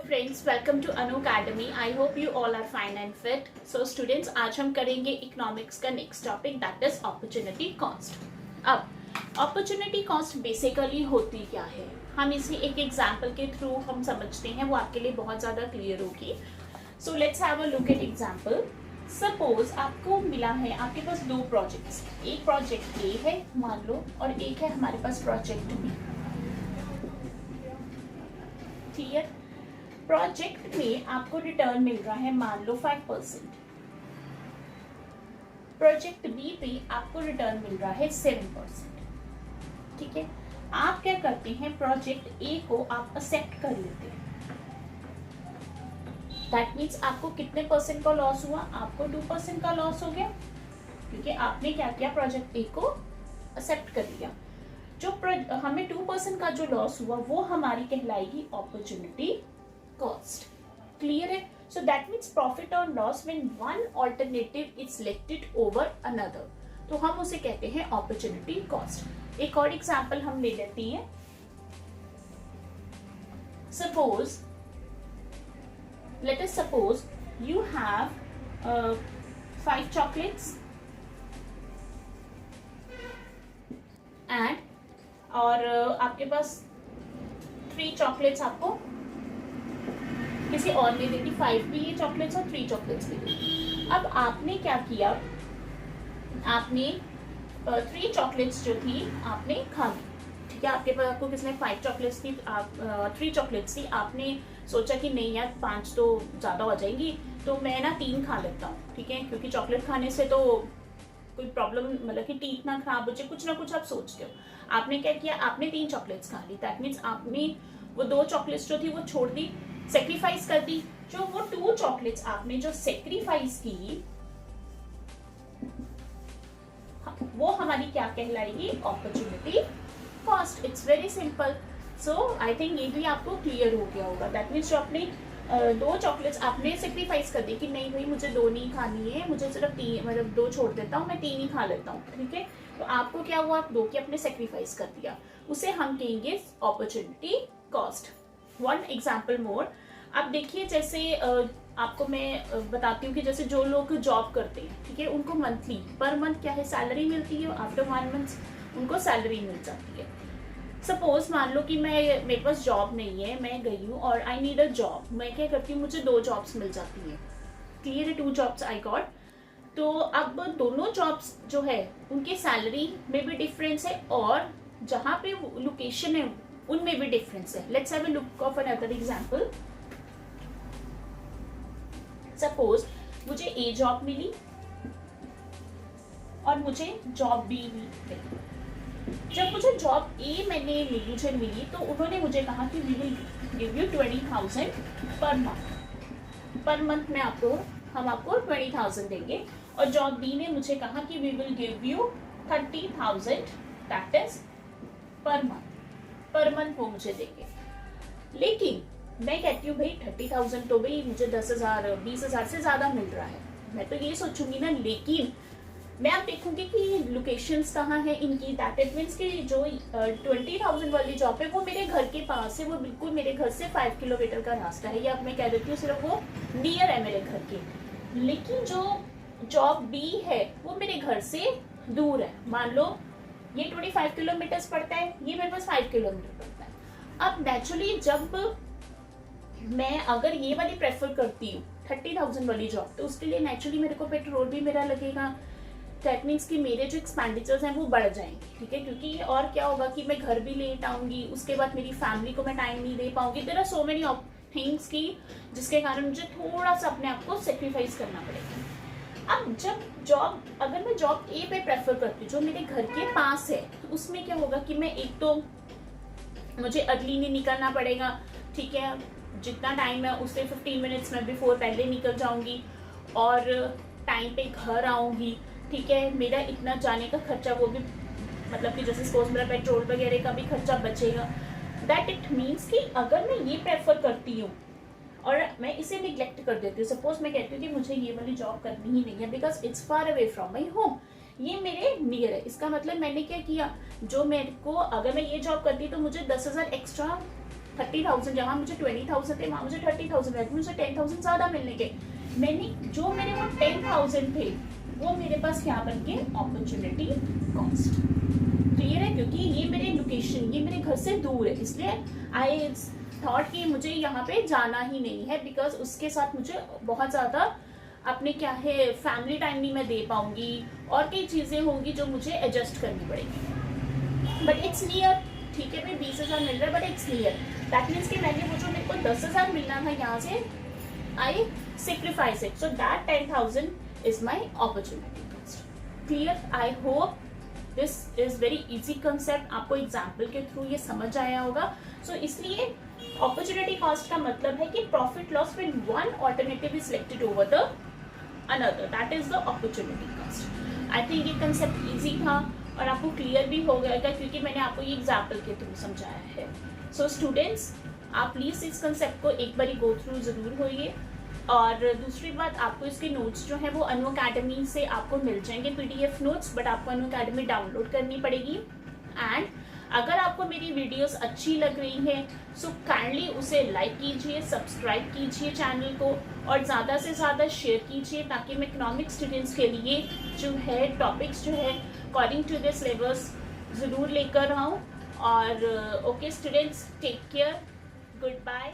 Friends, welcome to Anu academy. I hope you all are fine and fit. So students, आज हम करेंगे economics का next topic, that is opportunity cost. अब opportunity cost basically होती क्या है, हम इसे एक एग्जाम्पल के थ्रू हम समझते हैं, वो आपके लिए बहुत ज़्यादा क्लियर होगी। So let's have a look at example. Suppose आपको मिला है, आपके पास दो प्रोजेक्ट्स, एक प्रोजेक्ट ए है मान लो, और एक है हमारे पास प्रोजेक्ट बी। क्लियर? प्रोजेक्ट में आपको रिटर्न मिल रहा है मान लो 5%, प्रोजेक्ट बी पे आपको रिटर्न मिल रहा है 7%। ठीक है, आप क्या करते हैं, प्रोजेक्ट ए को आप एक्सेप्ट कर लेते हैं। दैट मीन्स आपको कितने परसेंट का लॉस हुआ, आपको 2% का लॉस हो गया, क्योंकि आपने क्या किया, प्रोजेक्ट ए को एक्सेप्ट कर लिया। जो हमें 2% का जो लॉस हुआ वो हमारी कहलाएगी अपॉर्चुनिटी कॉस्ट। क्लियर है? सो दैट मीन्स प्रॉफिट और loss when one alternative is selected over another, तो हम उसे कहते हैं अपॉर्चुनिटी कॉस्ट। एक और एग्जांपल हम ले लेते हैं। Suppose, let us suppose you have 5 chocolates and और आपके पास 3 चॉकलेट्स आपको किसी और ने दे दी, 5 भी ये चॉकलेट्स और 3 चॉकलेट्स भी दी। अब आपने क्या किया, आपने 3 चॉकलेट्स जो थी आपने खा ली। ठीक है, आपके पास आपको किसने 5 चॉकलेट्स थी, आप 3 चॉकलेट्स थी, आपने सोचा कि नहीं यार 5 तो ज़्यादा हो जाएंगी, तो मैं ना 3 खा लेता हूँ। ठीक है, क्योंकि चॉकलेट खाने से तो कोई प्रॉब्लम, मतलब कि टीथ ना खराब हो जाए, कुछ ना कुछ आप सोचते हो। आपने क्या किया, आपने 3 चॉकलेट्स खा ली, दैट मीन्स आपने वो 2 चॉकलेट्स जो थी वो छोड़ दी, सेक्रीफाइस कर दी। जो वो 2 चॉकलेट्स आपने जो सेक्रीफाइस की, वो हमारी क्या कहलाएगी, opportunity cost. It's very simple. So I think ये भी आपको क्लियर हो गया होगा। दैट मीन्स जो आपने 2 चॉकलेट्स आपने सेक्रीफाइस कर दी कि नहीं भाई मुझे 2 नहीं खानी है, मुझे सिर्फ 3, मतलब 2 छोड़ देता हूँ, मैं 3 ही खा लेता हूँ। ठीक है, तो आपको क्या हुआ, आप 2 के अपने सेक्रीफाइस कर दिया, उसे हम कहेंगे अपॉर्चुनिटी कॉस्ट। वन एग्जाम्पल मोर, आप देखिए, जैसे आपको मैं बताती हूँ कि जैसे जो लोग जॉब करते हैं, ठीक है, उनको मंथली पर मंथ क्या है, सैलरी मिलती है, आफ्टर 1 मंथ उनको सैलरी मिल जाती है। सपोज मान लो कि मेरे पास जॉब नहीं है, मैं गई हूँ और आई नीड अ जॉब, मैं क्या करती हूँ, मुझे 2 जॉब्स मिल जाती हैं। क्लियर है? 2 जॉब्स आई गॉट। तो अब दोनों जॉब्स जो है उनके सैलरी में भी डिफरेंस है, और जहाँ पे लोकेशन है उनमें भी डिफरेंस है। Let's have a look of another example. Suppose मुझे ए जॉब मिली और मुझे जॉब बी मिली। जब मुझे जॉब मुझे मिली तो उन्होंने मुझे कहा कि वी विल गिव यू 20,000 पर मंथ। पर मंथ में हम आपको 20,000 देंगे। और जॉब बी ने मुझे कहा कि we will give you 30,000, that is per month. Per month वो मुझे देंगे। लेकिन मैं कहती हूँ भाई 30,000 तो भाई मुझे 10,000 20,000 से ज्यादा मिल रहा है, मैं तो ये सोचूंगी ना। लेकिन मैं अब देखूंगी कि लोकेशंस कहाँ है इनकी, दैट इट मीन्स कि जो 20,000 वाली जॉब है वो मेरे घर के पास है, वो बिल्कुल मेरे घर से 5 किलोमीटर का रास्ता है, या अब मैं कह देती हूँ सिर्फ वो नियर है मेरे घर के। लेकिन जो जॉब बी है वो मेरे घर से दूर है, मान लो ये 25 किलोमीटर पड़ता है, ये मेरे पास 5 किलोमीटर पड़ता है। अब नेचुरली जब मैं अगर ये वाली प्रेफर करती हूँ 30,000 वाली जॉब, तो उसके लिए नेचुरली मेरे को पेट्रोल भी मेरा लगेगा, दैट मीन्स कि मेरे जो एक्सपेंडिचर्स हैं वो बढ़ जाएंगे। ठीक है, क्योंकि और क्या होगा कि मैं घर भी लेट आऊंगी, उसके बाद मेरी फैमिली को मैं टाइम नहीं दे पाऊंगी। There are so many things की जिसके कारण मुझे थोड़ा सा अपने आप को सेक्रीफाइस करना पड़ेगा। अब अगर मैं जॉब ए पे प्रेफर करती हूँ जो मेरे घर के पास है, तो उसमें क्या होगा कि मैं एक तो मुझे अर्ली नहीं निकलना पड़ेगा। ठीक है, जितना टाइम है उससे 15 मिनट्स में बिफोर पहले निकल जाऊंगी और टाइम पे घर आऊंगी। ठीक है, मेरा इतना जाने का खर्चा वो भी, मतलब कि जैसे सपोज मेरा पेट्रोल वगैरह का भी खर्चा बचेगा। दैट इट मीन्स कि अगर मैं ये प्रेफर करती हूँ और मैं इसे निग्लेक्ट कर देती हूँ, सपोज मैं कहती हूँ कि मुझे ये वाली जॉब करनी ही नहीं है because it's far away from my home, ये मेरे नियर है, इसका मतलब मैंने क्या किया, जो मेरे को अगर मैं ये जॉब करती तो मुझे 10,000 एक्स्ट्रा 30,000 जहाँ मुझे 20,000 थे वहाँ मुझे 30,000 रहते, मुझे 10,000 ज़्यादा मिलने के, मैंने जो मेरे वो 10,000 थे वो मेरे पास क्या बन के अपॉर्चुनिटी कॉस्ट। क्लियर है? क्योंकि ये मेरे लोकेशन, ये मेरे घर से दूर है, इसलिए आई थॉट कि मुझे यहाँ पे जाना ही नहीं है, बिकॉज उसके साथ मुझे बहुत ज़्यादा अपने क्या है फैमिली टाइम नहीं मैं दे पाऊंगी और कई चीज़ें होंगी जो मुझे एडजस्ट करनी पड़ेगी। बट इट्स नियर, ठीक है भाई 20,000 मिल रहा है but it's near, that means कि मैंने वो जो मेरे को 10,000 मिलना था यहाँ से I sacrifice it, so that 10,000 is my opportunity cost. Clear? I hope this is very easy concept, आपको एग्जाम्पल के थ्रू ये समझ आया होगा। सो इसलिए अपॉर्चुनिटी कॉस्ट का मतलब है कि profit loss when one alternative is selected over the another, that is the opportunity cost. I think ये कंसेप्ट इजी था और आपको क्लियर भी हो गया क्योंकि मैंने आपको ये एग्जाम्पल के थ्रू समझाया है। सो स्टूडेंट्स, आप प्लीज़ इस कंसेप्ट को एक बारी गो थ्रू ज़रूर होइए। और दूसरी बात, आपको इसके नोट्स जो हैं वो अनु अकेडमी से आपको मिल जाएंगे PDF नोट्स, बट आपको अनु अकेडमी डाउनलोड करनी पड़ेगी। एंड अगर आपको मेरी वीडियोस अच्छी लग रही हैं सो काइंडली उसे लाइक कीजिए, सब्सक्राइब कीजिए चैनल को और ज़्यादा से ज़्यादा शेयर कीजिए ताकि मैं इकोनॉमिक स्टूडेंट्स के लिए जो है टॉपिक्स जो है अकॉर्डिंग टू द सिलेबस ज़रूर लेकर आऊँ। और okay students, take care, good bye.